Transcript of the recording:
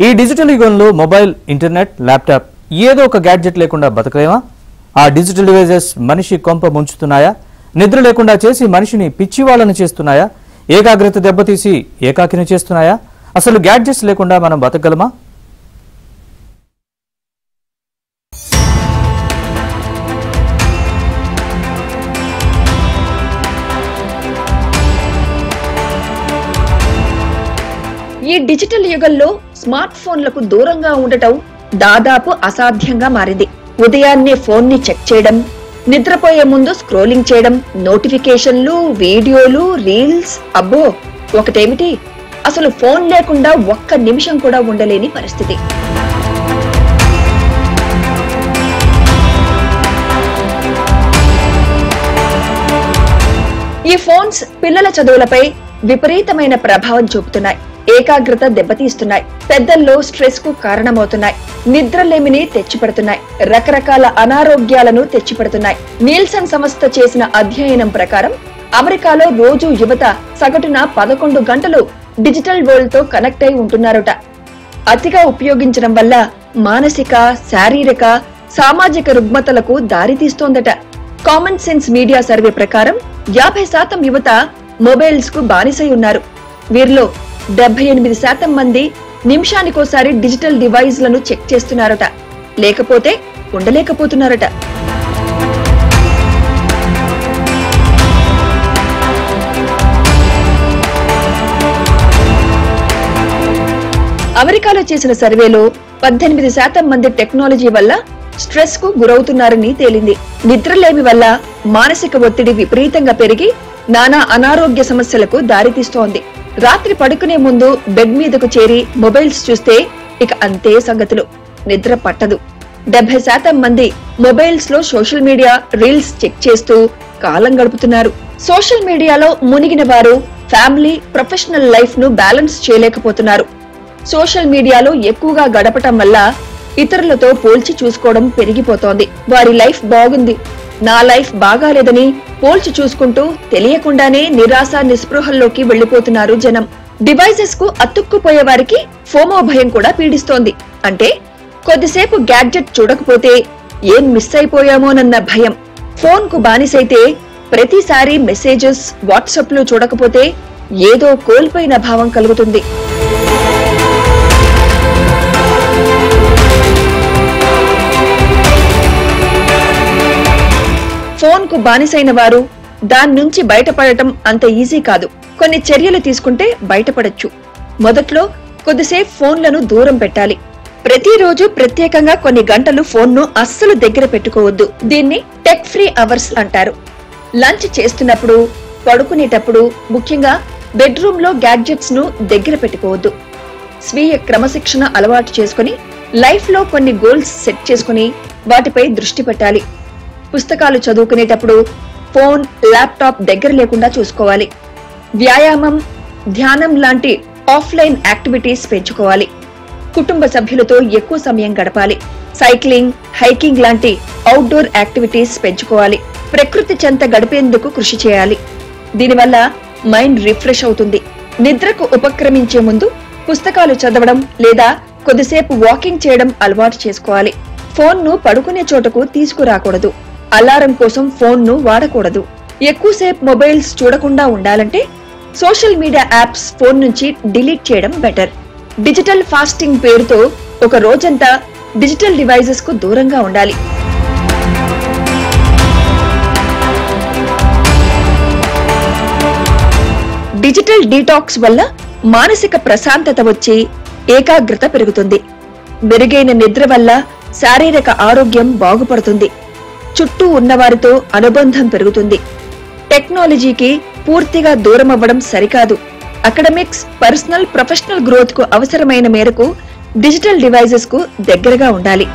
ఈ డిజిటల్ యుగంలో mobile, internet, laptop ఏదో ఒక గ్యాడ్జెట్ లేకుండా బతకలేమా? ఆ డిజిటల్ డివైజెస్ మనిషి కొంప ముంచుతున్నాయా? నిద్ర లేకుండా చేసి మనిషిని పిచ్చివాళ్ళని చేస్తున్నాయా? ఏకాగ్రత దెబ్బతీసి ఏకాకిని చేస్తున్నాయా? అసలు గ్యాడ్జెట్స్ లేకుండా మనం బతకగలమా? ఈ డిజిటల్ యుగంలో స్మార్ట్ ఫోన్లకు దూరంగా ఉండటం దాదాపు అసాధ్యంగా మారింది. ఉదయాన్నే ఫోన్ ని చెక్ చేయడం, నిద్రపోయే ముందు స్క్రోలింగ్ చేయడం, నోటిఫికేషన్లు, వీడియోలు, రీల్స్, అబ్బో ఒకటేమిటి, అసలు ఫోన్ లేకుండా ఒక్క నిమిషం కూడా ఉండలేని పరిస్థితి. ఈ ఫోన్స్ పిల్లల చదువులపై విపరీతమైన ప్రభావం చూపుతున్నాయి. ఏకాగ్రత దెబ్బతీస్తున్నాయి. పెద్దల్లో స్ట్రెస్ కు కారణమవుతున్నాయి. నిద్రలేమిని తెచ్చిపెడుతున్నాయి. రకరకాల అనారోగ్యాలను తెచ్చిపెడుతున్నాయి. నీల్సన్ సంస్థ చేసిన అధ్యయనం ప్రకారం అమెరికాలో రోజు యువత సగటున 11 గంటలు డిజిటల్ వరల్డ్ తో కనెక్ట్ అయి ఉంటున్నారట. అతిగా ఉపయోగించడం వల్ల మానసిక, శారీరక, సామాజిక రుగ్మతలకు దారితీస్తోందట. కామన్ సెన్స్ మీడియా సర్వే ప్రకారం 50% యువత మొబైల్స్ కు బానిసై ఉన్నారు. వీరిలో 78% మంది నిమిషానికోసారి డిజిటల్ డివైస్ లను చెక్ చేస్తున్నారట. లేకపోతే ఉండలేకపోతున్నారట. అమెరికాలో చేసిన సర్వేలో 18% మంది టెక్నాలజీ వల్ల స్ట్రెస్ కు గురవుతున్నారని తేలింది. నిద్రలేమి వల్ల మానసిక ఒత్తిడి విపరీతంగా పెరిగి నానా అనారోగ్య సమస్యలకు దారితీస్తోంది. రాత్రి పడుకునే ముందు బెడ్ మీదకు చేరి మొబైల్స్ చూస్తే ఇక అంతే సంగతులు, నిద్ర పట్టదు. 70% మంది మొబైల్స్ లో సోషల్ మీడియా రీల్స్ చెక్ చేస్తూ కాలం గడుపుతున్నారు. సోషల్ మీడియాలో మునిగిన వారు ఫ్యామిలీ, ప్రొఫెషనల్ లైఫ్ ను బ్యాలెన్స్ చేయలేకపోతున్నారు. సోషల్ మీడియాలో ఎక్కువగా గడపటం వల్ల ఇతరులతో పోల్చి చూసుకోవడం పెరిగిపోతోంది. వారి లైఫ్ బాగుంది, నా లైఫ్ బాగాలేదని పోల్చి చూసుకుంటూ తెలియకుండానే నిరాశ, నిస్పృహల్లోకి వెళ్లిపోతున్నారు జనం. డివైసెస్ కు అతుక్కుపోయే వారికి ఫోమో భయం కూడా పీడిస్తోంది. అంటే కొద్దిసేపు గ్యాడ్జెట్ చూడకపోతే ఏం మిస్ అయిపోయామోనన్న భయం. ఫోన్ కు బానిసైతే ప్రతిసారి మెసేజెస్, వాట్సాప్ లో చూడకపోతే ఏదో కోల్పోయిన భావం కలుగుతుంది. ఫోన్ కు బానిసైన వారు దాని నుంచి బయటపడటం అంత ఈజీ కాదు. కొన్ని చర్యలు తీసుకుంటే బయటపడొచ్చు. మొదట్లో కొద్దిసేపు ఫోన్లను దూరం పెట్టాలి. ప్రతిరోజు ప్రత్యేకంగా కొన్ని గంటలు ఫోన్ ను అస్సలు దగ్గర పెట్టుకోవద్దు. దీన్ని టెక్ ఫ్రీ అవర్స్ అంటారు. లంచ్ చేస్తున్నప్పుడు, పడుకునేటప్పుడు, ముఖ్యంగా బెడ్రూమ్ లో గ్యాడ్జెట్స్ ను దగ్గర పెట్టుకోవద్దు. స్వీయ క్రమశిక్షణ అలవాటు చేసుకుని లైఫ్ లో కొన్ని గోల్స్ సెట్ చేసుకుని వాటిపై దృష్టి పెట్టాలి. పుస్తకాలు చదువుకునేటప్పుడు ఫోన్, ల్యాప్టాప్ దగ్గర లేకుండా చూసుకోవాలి. వ్యాయామం, ధ్యానం లాంటి ఆఫ్లైన్ యాక్టివిటీస్ పెంచుకోవాలి. కుటుంబ సభ్యులతో ఎక్కువ సమయం గడపాలి. సైక్లింగ్, హైకింగ్ లాంటి అవుట్డోర్ యాక్టివిటీస్ పెంచుకోవాలి. ప్రకృతి చెంత గడిపేందుకు కృషి చేయాలి. దీనివల్ల మైండ్ రిఫ్రెష్ అవుతుంది. నిద్రకు ఉపక్రమించే ముందు పుస్తకాలు చదవడం లేదా కొద్దిసేపు వాకింగ్ చేయడం అలవాటు చేసుకోవాలి. ఫోన్ ను పడుకునే చోటకు తీసుకురాకూడదు. అలారం కోసం ఫోన్ ను వాడకూడదు. ఎక్కువసేపు మొబైల్స్ చూడకుండా ఉండాలంటే సోషల్ మీడియా యాప్స్ ఫోన్ నుంచి డిలీట్ చేయడం బెటర్. డిజిటల్ ఫాస్టింగ్ పేరుతో ఒక రోజంతా డిజిటల్ డివైజెస్ కు దూరంగా ఉండాలి. డిజిటల్ డీటాక్స్ వల్ల మానసిక ప్రశాంతత వచ్చి ఏకాగ్రత పెరుగుతుంది. మెరుగైన నిద్ర వల్ల శారీరక ఆరోగ్యం బాగుపడుతుంది. చుట్టూ ఉన్నవారితో అనుబంధం పెరుగుతుంది. టెక్నాలజీకి పూర్తిగా దూరమవ్వడం సరికాదు. అకాడమిక్స్, పర్సనల్, ప్రొఫెషనల్ గ్రోత్ కు అవసరమైన మేరకు డిజిటల్ డివైజెస్ కు దగ్గరగా ఉండాలి.